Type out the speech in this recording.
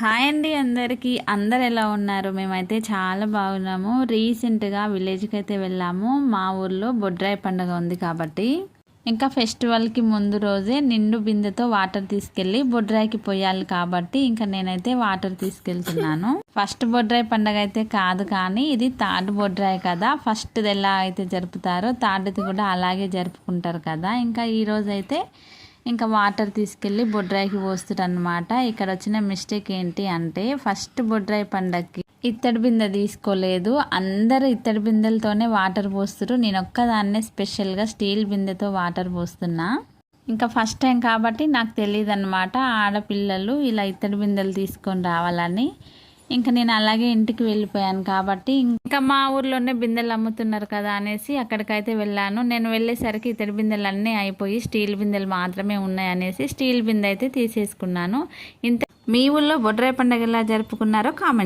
Hi అండి అందరికీ. అందరు ఎలా ఉన్నారు? మేమైతే చాలా బాగున్నాము. రీసెంట్గా విలేజ్కి అయితే వెళ్ళాము. మా ఊర్లో బొడ్రాయి పండుగ ఉంది కాబట్టి ఇంకా ఫెస్టివల్కి ముందు రోజే నిండు బిందెతో వాటర్ తీసుకెళ్ళి బొడ్రాయికి పోయాలి కాబట్టి ఇంకా నేనైతే వాటర్ తీసుకెళ్తున్నాను. ఫస్ట్ బొడ్రాయి పండుగ అయితే కాదు, కానీ ఇది థర్డ్ బొడ్రాయి కదా. ఫస్ట్ది ఎలా అయితే జరుపుతారో థర్డ్ది కూడా అలాగే జరుపుకుంటారు కదా. ఇంకా ఈరోజు అయితే ఇంకా వాటర్ తీసుకెళ్ళి బొడ్రాయికి పోస్తారు అనమాట. ఇక్కడ వచ్చిన మిస్టేక్ ఏంటి అంటే ఫస్ట్ బొడ్రాయి పండగకి ఇత్తడి బిందె తీసుకోలేదు. అందరూ ఇత్తడి బిందెలతోనే వాటర్ పోస్తారు. నేను ఒక్కదాన్నే స్పెషల్గా స్టీల్ బిందెతో వాటర్ పోస్తున్నా. ఇంకా ఫస్ట్ టైం కాబట్టి నాకు తెలియదు అనమాట ఆడపిల్లలు ఇలా ఇత్తడి బిందెలు తీసుకొని రావాలని. ఇంకా నేను అలాగే ఇంటికి వెళ్ళిపోయాను కాబట్టి ఇంకా మా ఊర్లోనే బిందెలు అమ్ముతున్నారు కదా అనేసి అక్కడికైతే వెళ్ళాను. నేను వెళ్ళేసరికి ఇతడి బిందెలు అన్నీ అయిపోయి స్టీల్ బిందెలు మాత్రమే ఉన్నాయి అనేసి స్టీల్ బిందె అయితే తీసేసుకున్నాను. ఇంత మీ ఊళ్ళో బొడ్రాయి పండుగ ఎలా జరుపుకున్నారో కామెంట్